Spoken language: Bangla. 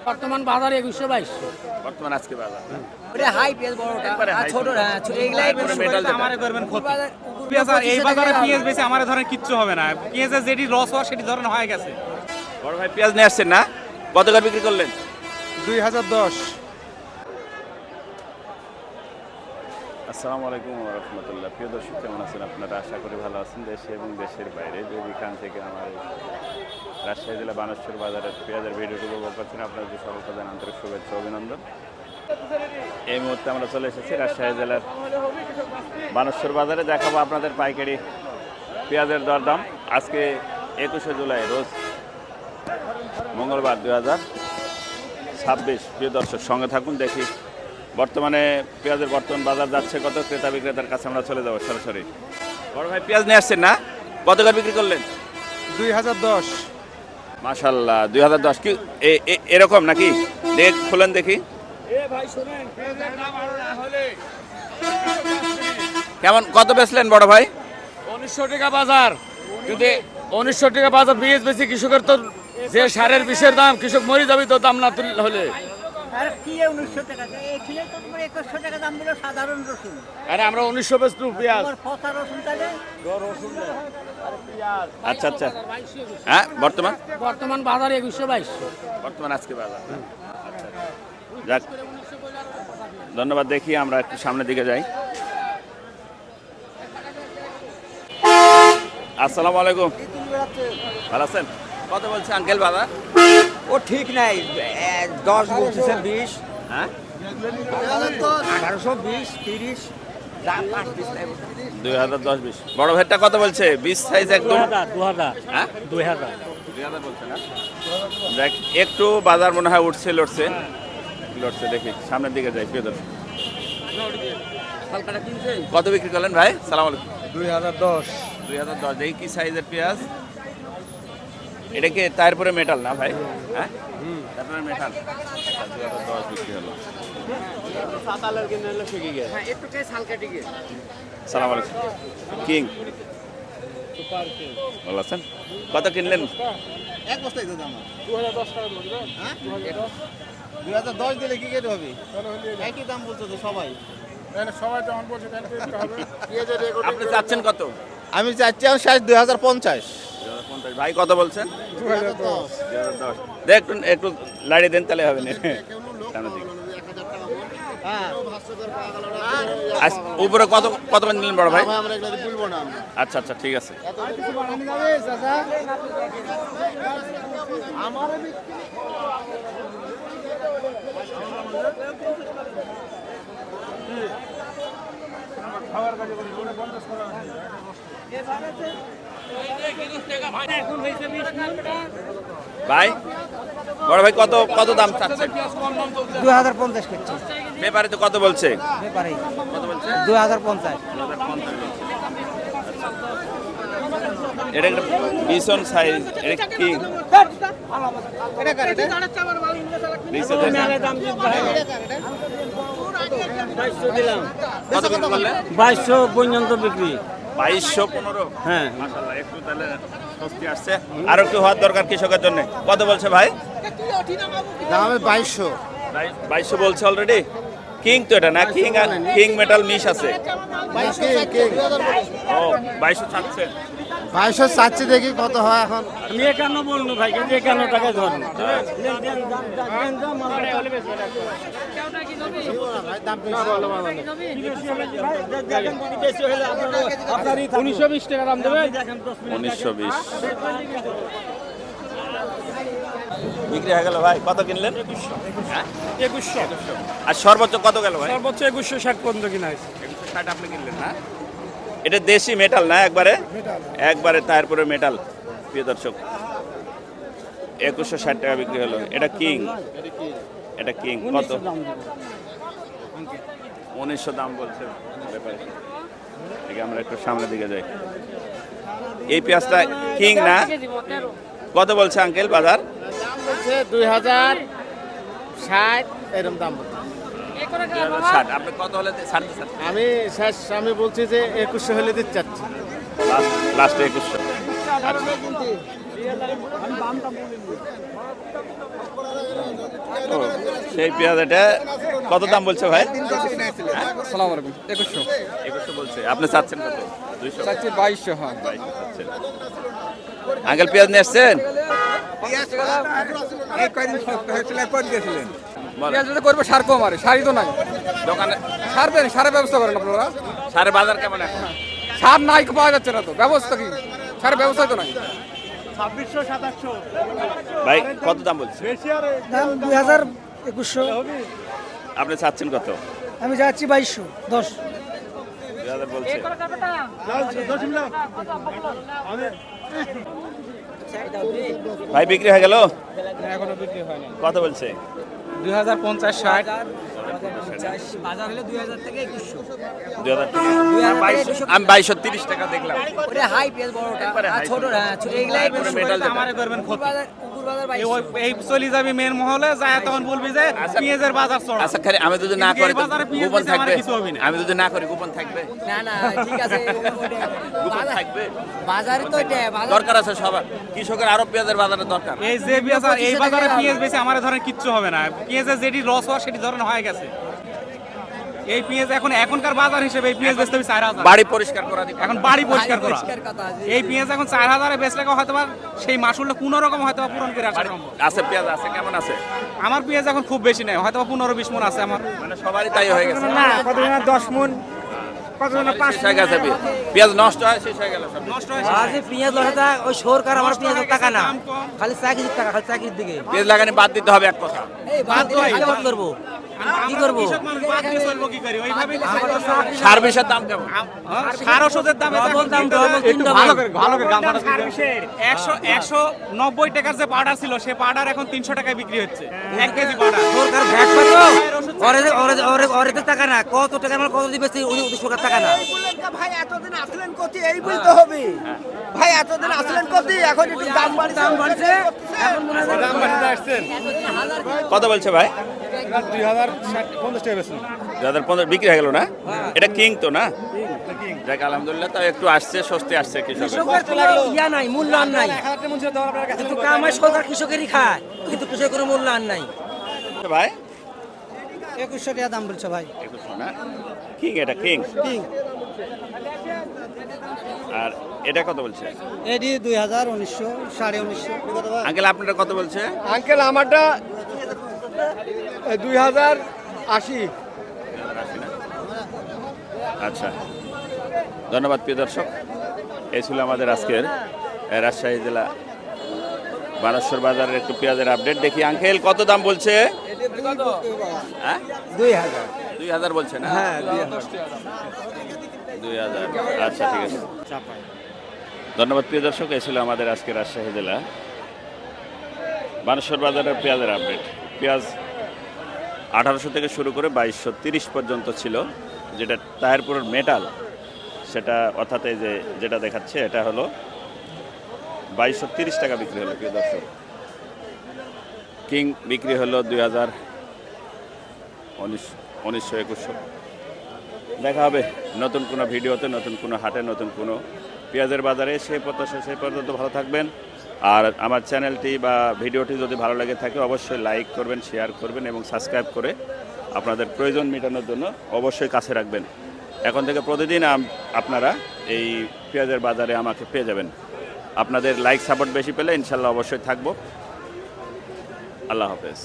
বর্তমান বাজার 2100-2200। বর্তমান আজকে বাজার ওটা হাই পেঁয়াজ বড়টা একবারে আর high ছোট পেঁয়াজ। হ্যাঁ এইগুলাই একবারে metal যেটা। আমারে করবেন ক্ষতি পেঁয়াজ আর এই বাজারে পেঁয়াজ বেশি আমার ধরেন কিচ্ছু হবে না পেঁয়াজের যেটি লস হওয়া সেটি ধরেন হয়ে গেছে বড় ভাই পেঁয়াজ নিয়ে আসছেন না? কত করে বিক্রি করলেন? 2010 আসসালামু আলাইকুম ওয়া রাহমাতুল্লাহ। প্রিয় দর্শক, কেমন আছেন আপনারা? আশা করি ভালো আছেন। দেশে এবং দেশের বাইরে যে যেখান থেকে আমার এই রাজশাহী জেলা বানেশ্বর বাজারের পেঁয়াজের ভিডিওটি উপভোগ করছেন, আপনাদের সকলকে জানাই আন্তরিক শুভেচ্ছা ও অভিনন্দন। এই মুহূর্তে আমরা চলে এসেছি রাজশাহী জেলার বানেশ্বর বাজারে। দেখাবো আপনাদের পাইকারি পেঁয়াজের দরদাম। আজকে 21শে জুলাই, রোজ মঙ্গলবার 2026। প্রিয় দর্শক, সঙ্গে থাকুন, দেখি বর্তমানে পেঁয়াজের বর্তমান বাজার যাচ্ছে কত। ক্রেতা বিক্রেতার কাছে আমরা চলে যাবো সরাসরি। বড় ভাই পেঁয়াজ নিয়ে আসছেন না? কত করে বিক্রি করলেন? 2010 মাশাল্লাহ, 2010 কি এরকম নাকি? দেখ, খোলেন দেখি। কেমন, কত বেচলেন বড় ভাই? 1900 টাকা বাজার। যদি 1900 টাকা বাজার বীজ বেশি কৃষকের তো যে সারের বিষের দাম, কৃষক মরে যাবে তো দাম না তুললে হলে। আর কি 1900 টাকা এখানে তো তোমার 2100 টাকা দাম দিল সাধারণ রসুন আরে আমরা 1900 বেচলু পেঁয়াজ। তোমার ফসা রসুন তাহলে আচ্ছা আচ্ছা, হ্যাঁ বর্তমান বাজার 2100-2200। বর্তমান আজকে বাজার। আচ্ছা, যাক, ধন্যবাদ। দেখি আমরা একটু সামনের দিকে যাই। আসসালামু আলাইকুম, ভালো আছেন? কত বলছে আঙ্কেল বাজার? ও ঠিক নাই 10 বলতেছে 20 হ্যাঁ, 1820 30 দাম 5 পিস তাই 2010-20। বড় ভাইটা কত বলছে? 20 সাইজ একদম। 2000 হ্যাঁ, 2000 2000 বলছে না? দেখ, একটু বাজার মনে হয় উঠছে লড়ছে। দেখি সামনের দিকে যাই। প্রিয় দর্শক, কত বিক্রি করলেন ভাই? সালাম আলাইকুম। 2010 দেখি কি সাইজের পেঁয়াজ। এটা কি তারপরে মেটাল না ভাই? হ্যাঁ, তারপরে মেটাল। 2010 বিক্রি হলো। সালাম আলাইকুম। কিং, ভালো আছেন? কত কিনলেন? এক বস্তায় তো দাম 2010 দিলে কি কেটে হবে? একই দাম বলছো তো সবাই। আপনি চাচ্ছেন কত? আমি চাচ্ছি আমার শেষ 2050। 2050। ভাই কত বলছেন? 2010। দেখ, একটু লাড়িয়ে দেন, তাহলে হবে না। সামনের দিকে। উপরে কত কত নিলেন বড় ভাই? আমরা এগুলো বলবো না। আচ্ছা আচ্ছা, ঠিক আছে। ভাই, বড় ভাই কত কত দাম চাচ্ছেন? 2050 করছে ব্যাপারে তো কত বলছে? ব্যাপারে কত বলছে? 2050 এটা একটা বিশন সাইজ। এটা কি কত বিক্রি করলে? 2200 পর্যন্ত বিক্রি। 2215। হ্যাঁ, মাশাআল্লাহ, একটু তাহলে স্বস্তি আসছে। আর একটু হওয়ার দরকার কৃষকের জন্য। কত বলছে ভাই? দাম হবে 2200। 2200 বলছে অলরেডি। কিং তো এটা না? কিং আর কিং মেটাল মিশ আছে। ও, 2200 চাচ্ছে। 2200 চাচ্ছি, দেখি কত হয় এখন। আমি 51 বলনু ভাই, 51 টাকা ধরুন। আপনার 1920 টাকা দাম দেবেন। 1920 বিক্রি হয়ে গেল ভাই। কত কিনলেন? 2100। আর সর্বোচ্চ কত গেল ভাই? সর্বোচ্চ 2160 পর্যন্ত কিনা হয়েছে। 160 আপনি কিনলেন না? এটা দেশি মেটাল না? একবারে তারপরে মেটাল। প্রিয় দর্শক, 2160 টাকা বিক্রি হলো। এটা কিং। কত? 1900 দাম বলছে ব্যাপারে। ঠিক, আমরা একটু সামনের দিকে যাই। এই পেঁয়াজটা কিং না? কত বলছে আঙ্কেল বাজার? 2060 এরকম দাম বলছে। 2060। আপনি কত হলে ছাড়তে চান? আমি বলছি যে 2100 হলে দিতে চাচ্ছি। লাস্টে 2100। ও, সেই পেঁয়াজ এটা কত দাম বলছে ভাই? সালাম আলাইকুম 2100 2100 বলছে। আপনি চাচ্ছেন কত? 200 চাচ্ছি 2200 হ্যাঁ 2200 চাচ্ছেন। আঙ্কেল পেঁয়াজ নিয়ে আসছেন? এই কয়দিন সস্তা হয়েছিল কোন গেছিলেন? বলেন। পেঁয়াজ যদি করবে সার কম আরে সারই তো নাই দোকানে সার দেন সারের ব্যবস্থা করেন আপনারা সারে বাজার কেমন এখন? সার নাই পাওয়া যাচ্ছে না তো ব্যবস্থা কি সারের ব্যবস্থা তো নাই ভাই কত দাম বলছে? দাম 2100 আপনি চাচ্ছেন কত? আমি যাচ্ছি 2210 2000 বলছে। ভাই বিক্রি হয়ে গেল? এখনো বিক্রি হয়নি। কত বলছে? 2050 60 বাজার হলে 2000 থেকে 2100 2000 টাকা। আমি 2230 টাকা দেখলাম। ওটা হাই পেঁয়াজ বড়টা একবারে আর high ছোট হ্যাঁ ছোট এগুলাই একবারে metal যেটা। আমারে করবেন ক্ষতি। কুকুর বাজার এই চলে যাবি মেন মহলে যায় তখন বলবি যে আচ্ছা। পেঁয়াজের বাজার চড়া। আচ্ছা খালি আমি যদি না কিন্তু করি এই তো বাজারে পেঁয়াজ গোপন বেচে আমার থাকবে? কিছু হবে না। আমি যদি না করি গোপন থাকবে? না না ঠিক আছে গোপন থাকবে? বাজারে তো এটা বাজার দরকার আছে সবার। কৃষকের আরো পেঁয়াজের বাজারের দরকার। এই যে বাজার এই বাজারে পেঁয়াজ বেচে আমার ধরেন কিচ্ছু হবে না। পেঁয়াজের যেটি লস হওয়া সেটি ধরেন হয়ে গেছে। এই পেঁয়াজ এখনকার বাজার হিসেবে এই পেঁয়াজ বেচতে হবে 4000। বাড়ি পরিষ্কার করা দিবে। এখন বাড়ি পরিষ্কার করা। পরিষ্কার কথা আছে। এই পেঁয়াজ এখন 4000 এ বেচলে হয়তো বা সেই মাসুলটা কোনো রকম হয়তো বা পূরণ করে আসা সম্ভব। আছে পেঁয়াজ আছে, কেমন আছে? আমার পেঁয়াজ এখন খুব বেশি নেই, হয়তো বা 15-20 মণ আছে আমার। মানে সবারই তাই হয়ে গেছে। না কতজনের 10 মণ কতজনের 5 শেষ হয়ে গেছে পেঁয়াজ। পেঁয়াজ নষ্ট হয় শেষ হয়ে গেল সব। নষ্ট হয়ে আর যে পেঁয়াজ লসাটা ওই সরকার আমার পেঁয়াজের টাকা না দাম কম। খালি চাকরির টাকা খালি চাকরির দিকে পেঁয়াজ লাগানি বাদ দিতে হবে এক কথা। এই বাদ দিয়ে কি করবো কি করবো কৃষক মানুষ বাদ দিয়ে চলবো কি করি? ওইভাবেই তো সার বিষের দাম কেমন? সার ওষুধের দাম ডবল দাম ডবল তিন ডবল ভালো করে দাম 190 টাকার যে পাউডার ছিল সে পাউডার এখন 300 টাকায় বিক্রি হচ্ছে 1 কেজি পাউডার। সরকার ভ্যাট পাতো ওরে তো টাকা না কত টাকা আমার কত দিবে উনি সরকার টাকা না ভাই এতদিন আসলেন কতি এই বলতে হবে ভাই এতদিন আসলেন কতি এখন একটু দাম বাড়ছে এখন মনে হয় দাম বাড়তে আসছেন কত বলছে ভাই? 2050 টাকা বেচুন 2015 বিক্রি হয়ে গেল না? এটা কিং তো না? যাক আলহামদুলিল্লাহ, তাও একটু আসছে, স্বস্তি আসছে কৃষকের। কৃষকের কোনো ইয়া নাই মূল্যায়ন নাই কিন্তু কামাই সরকার কৃষকেরই খায় কিন্তু কৃষকের কোনো মূল্যায়ন নাই ভাই 2100 টাকা দাম বলছে ভাই 2100 না? কিং, এটা কিং। কিং আর এটা কত বলছে? এডি 2000 1900 1950 আঙ্কেল আপনারা কত বলছে? আঙ্কেল আমারটা 2080 আচ্ছা, ধন্যবাদ প্রিয় দর্শক। এই ছিল আমাদের আজকের রাজশাহী জেলা বানেশ্বর বাজারের একটু পেঁয়াজের আপডেট। দেখি আঙ্কেল কত দাম বলছে? হ্যাঁ 2000 বলছে না? হ্যাঁ 2000। আচ্ছা ঠিক আছে, ধন্যবাদ প্রিয় দর্শক। এই ছিল আমাদের আজকে রাজশাহী জেলা বানেশ্বর বাজারের পেঁয়াজের আপডেট। পেঁয়াজ 1800 থেকে শুরু করে 2230 পর্যন্ত ছিল, যেটা তাহিরপুরের মেটাল সেটা, অর্থাৎ এই যে যেটা দেখাচ্ছে এটা হলো 2230 টাকা বিক্রি হলো প্রিয় দর্শক। কিং বিক্রি হলো 2000 1900 2100। দেখা হবে নতুন কোনো ভিডিওতে, নতুন কোনো হাটে, নতুন কোনো পেঁয়াজের বাজারে। সেই পর্যন্ত ভালো থাকবেন। আর আমার চ্যানেলটি বা ভিডিওটি যদি ভালো লেগে থাকে অবশ্যই লাইক করবেন, শেয়ার করবেন এবং সাবস্ক্রাইব করে আপনাদের প্রয়োজন মেটানোর জন্য অবশ্যই কাছে রাখবেন। এখন থেকে প্রতিদিন আপনারা এই পেঁয়াজের বাজারে আমাকে পেয়ে যাবেন। আপনাদের লাইক সাপোর্ট বেশি পেলে ইনশাল্লাহ অবশ্যই থাকবো। আল্লাহ হাফেজ।